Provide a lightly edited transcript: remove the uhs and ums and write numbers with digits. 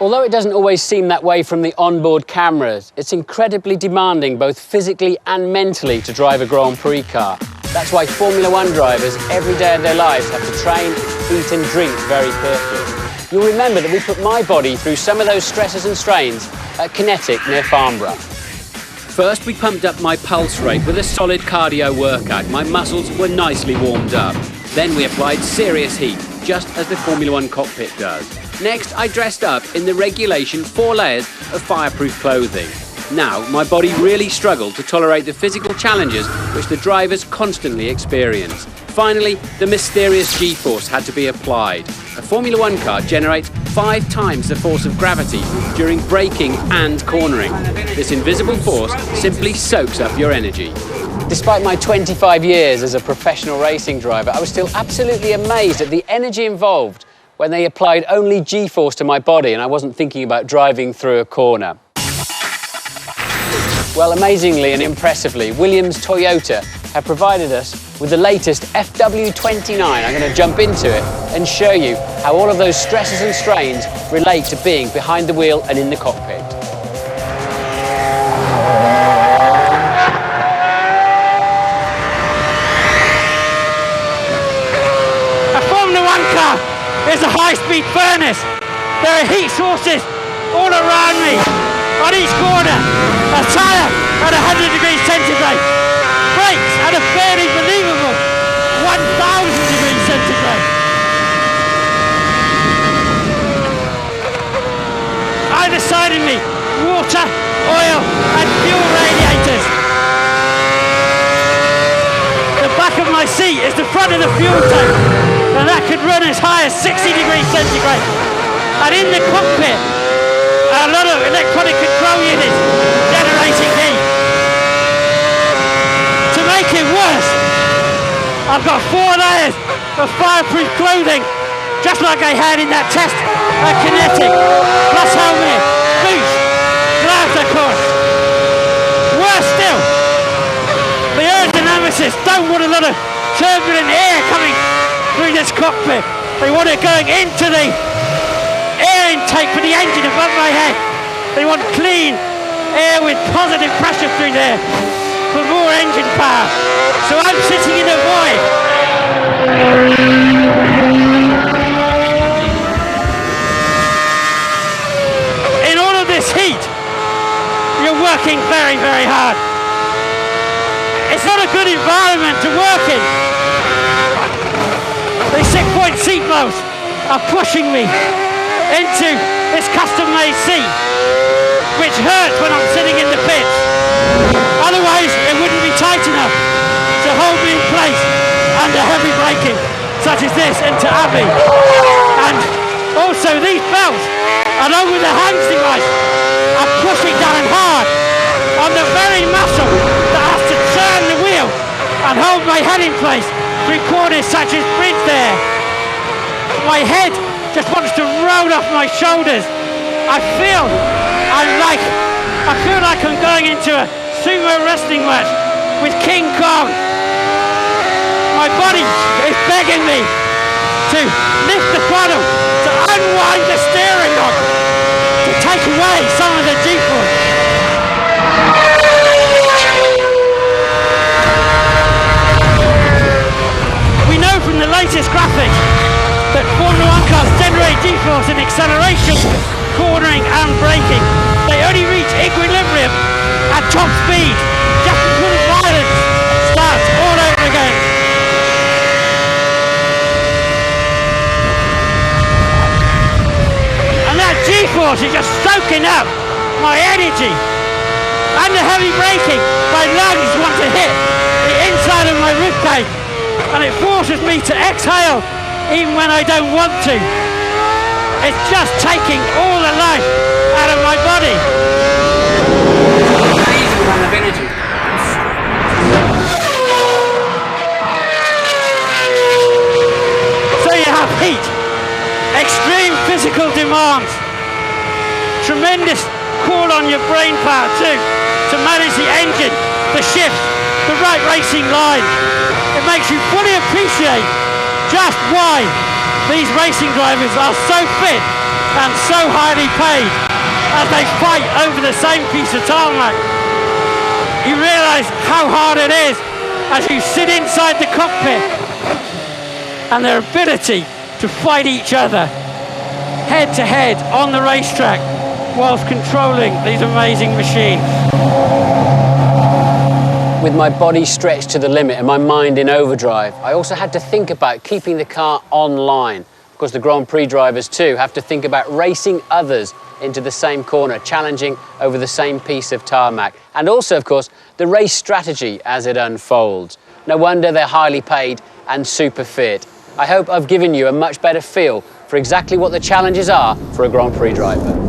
Although it doesn't always seem that way from the onboard cameras, it's incredibly demanding both physically and mentally to drive a Grand Prix car. That's why Formula One drivers every day of their lives have to train, eat and drink very carefully. You'll remember that we put my body through some of those stresses and strains at Kinetic near Farnborough. First we pumped up my pulse rate with a solid cardio workout. My muscles were nicely warmed up. Then we applied serious heat, just as the Formula One cockpit does. Next, I dressed up in the regulation 4 layers of fireproof clothing. Now, my body really struggled to tolerate the physical challenges which the drivers constantly experience. Finally, the mysterious G-force had to be applied. A Formula One car generates 5 times the force of gravity during braking and cornering. This invisible force simply soaks up your energy. Despite my 25 years as a professional racing driver, I was still absolutely amazed at the energy involved when they applied only G-force to my body and I wasn't thinking about driving through a corner. Well, amazingly and impressively, Williams Toyota have provided us with the latest FW29. I'm going to jump into it and show you how all of those stresses and strains relate to being behind the wheel and in the cockpit. A Formula One car is a high-speed furnace. There are heat sources all around me, on each corner. A tyre at 100 degrees centigrade. Brakes at a fairly believable 1,000 degrees centigrade. Either side of me, water, oil and fuel radiators. The back of my seat is the front of the fuel tank, and that could run as high as 60 degrees centigrade. And in the cockpit, a lot of electronic control units generating heat. To make it worse, I've got 4 layers of fireproof clothing, just like I had in that test at Kinetic, plus helmet, boots, gloves of course. Worse still, the aerodynamicists don't want a lot of turbulent air coming through this cockpit. They want it going into the air intake for the engine above my head. They want clean air with positive pressure through there for more engine power. So I'm sitting in a void. In all of this heat, you're working very, very hard. It's not a good environment to work in. The 6-point seat belts are pushing me into this custom-made seat, which hurts when I'm sitting in the pits. Otherwise, it wouldn't be tight enough to hold me in place under heavy braking, such as this into Abbey. And also these belts, along with the hands device, are pushing down hard on the very muscle that has to turn the wheel and hold my head in place through corners such as bridge there. My head just wants to roll off my shoulders. I feel like I'm going into a sumo wrestling match with King Kong. My body is begging me to lift the throttle, to unwind the steering knob, to take away some of the G-force. We know from the latest graphics that Formula One cars generate G-force in acceleration, cornering and braking. They only reach equilibrium at top speed, just before the violence starts all over again. And that G-force is just soaking up my energy. And the heavy braking, my lungs want to hit the inside of my ribcage, and it forces me to exhale even when I don't want to. It's just taking all the life out of my body. Amazing amount of energy. So you have heat, extreme physical demands, tremendous call on your brain power too, to manage the engine, the shift, the right racing line. It makes you fully appreciate just why these racing drivers are so fit and so highly paid as they fight over the same piece of tarmac. You realise how hard it is as you sit inside the cockpit, and their ability to fight each other head to head on the racetrack whilst controlling these amazing machines. With my body stretched to the limit and my mind in overdrive, I also had to think about keeping the car online. Of course, the Grand Prix drivers too have to think about racing others into the same corner, challenging over the same piece of tarmac. And also, of course, the race strategy as it unfolds. No wonder they're highly paid and super fit. I hope I've given you a much better feel for exactly what the challenges are for a Grand Prix driver.